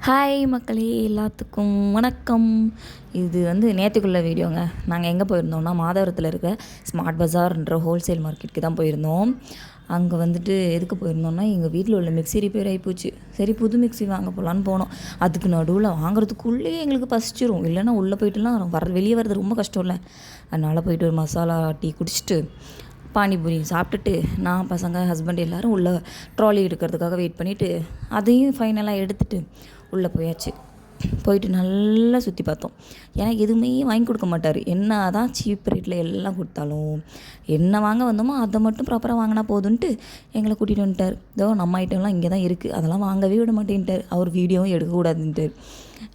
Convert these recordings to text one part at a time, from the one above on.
Hi மக்களே, எல்லாத்துக்கும் வணக்கம். இது நேற்றுக்குள்ள வீடியோங்க. நாங்கள் எங்கே போயிருந்தோம்னா, மாதவரத்தில் இருக்க ஸ்மார்ட் பஜார்ன்ற ஹோல்சேல் மார்க்கெட்டுக்கு தான் போயிருந்தோம். அங்கே எதுக்கு போயிருந்தோம்னா, எங்கள் வீட்டில் உள்ள மிக்ஸி ரிப்பேர் ஆகிப்போச்சு. சரி, புது மிக்ஸி வாங்க போகலான்னு போனோம். அதுக்கு நடுவில் வாங்குறதுக்குள்ளேயே எங்களுக்கு பசிச்சிரும். இல்லைன்னா உள்ளே போயிட்டுலாம் வெளியே வர்றது ரொம்ப கஷ்டம் இல்லை. அதனால் போயிட்டு ஒரு மசாலா டீ குடிச்சிட்டு பானிபூரி சாப்பிட்டுட்டு நான் பசங்க ஹஸ்பண்ட் எல்லோரும் உள்ளே ட்ராலி எடுக்கிறதுக்காக வெயிட் பண்ணிவிட்டு அதையும் ஃபைனலாக எடுத்துகிட்டு உள்ளே போயாச்சு. போயிட்டு நல்லா சுற்றி பார்த்தோம். ஏன்னா எதுவுமே வாங்கி கொடுக்க மாட்டார். என்ன தான் சீப் ரேட்டில் எல்லாம் கொடுத்தாலும் என்ன வாங்க வந்தோமோ அதை மட்டும் ப்ராப்பராக வாங்கினா போதுன்ட்டு எங்களை கூட்டிகிட்டு வந்துட்டார். இதோ நம்ம ஐட்டம்லாம் இங்கே தான் இருக்குது, அதெல்லாம் வாங்கவே விட மாட்டேன்ட்டார். அவர் வீடியோவும் எடுக்கக்கூடாதுன்ட்டார்.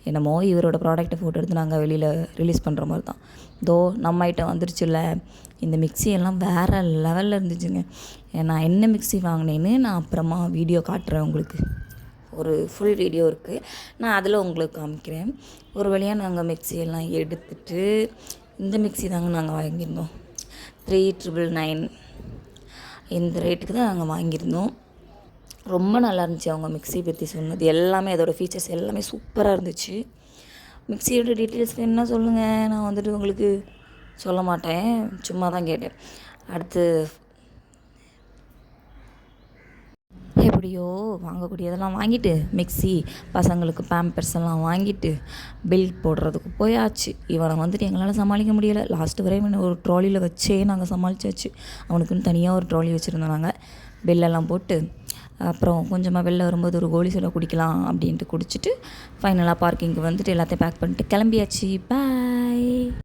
என்னமோ இவரோட ப்ராடக்ட்டை ஃபோட்டோ எடுத்து நாங்கள் வெளியில் ரிலீஸ் பண்ணுற மாதிரி தான். இதோ நம்ம ஐட்டம் வந்துருச்சுல்ல. இந்த மிக்ஸி எல்லாம் வேறு லெவலில் இருந்துச்சுங்க. நான் என்ன மிக்ஸி வாங்கினேன்னு நான் அப்புறமா வீடியோ காட்டுறேன் உங்களுக்கு. ஒரு ஃபுல் வீடியோ இருக்குது, நான் அதில் உங்களுக்கு காமிக்கிறேன். ஒரு வழியாக நாங்கள் மிக்ஸியெல்லாம் எடுத்துகிட்டு இந்த மிக்ஸி தாங்க நாங்கள் வாங்கியிருந்தோம். 3999 இந்த ரேட்டுக்கு தான் நாங்கள் வாங்கியிருந்தோம். ரொம்ப நல்லா இருந்துச்சு அவங்க மிக்ஸி பற்றி சொன்னது எல்லாமே. அதோடய ஃபீச்சர்ஸ் எல்லாமே சூப்பராக இருந்துச்சு. மிக்ஸியோட டீட்டெயில்ஸ் என்ன சொல்லுங்கள், நான் உங்களுக்கு சொல்ல மாட்டேன், சும்மா தான் கேட்டேன். அடுத்து எப்படியோ வாங்கக்கூடியதெல்லாம் வாங்கிட்டு மிக்ஸி பசங்களுக்கு பேம்பர்ஸ் எல்லாம் வாங்கிட்டு பில் போடுறதுக்கு போயாச்சு. இவனை எங்களால் சமாளிக்க முடியலை. லாஸ்ட்டு வரையும் ஒரு ட்ராலியில் வச்சே நாங்கள் சமாளித்தாச்சு. அவனுக்குன்னு தனியாக ஒரு ட்ராலி வச்சுருந்தோம். நாங்கள் பில்லெல்லாம் போட்டு அப்புறம் கொஞ்சமாக வெளில வரும்போது ஒரு கோலி சோடா குடிக்கலாம் அப்படின்ட்டு குடிச்சிட்டு ஃபைனலாக பார்க்கிங்க்கு எல்லாத்தையும் பேக் பண்ணிட்டு கிளம்பியாச்சு. பாய்.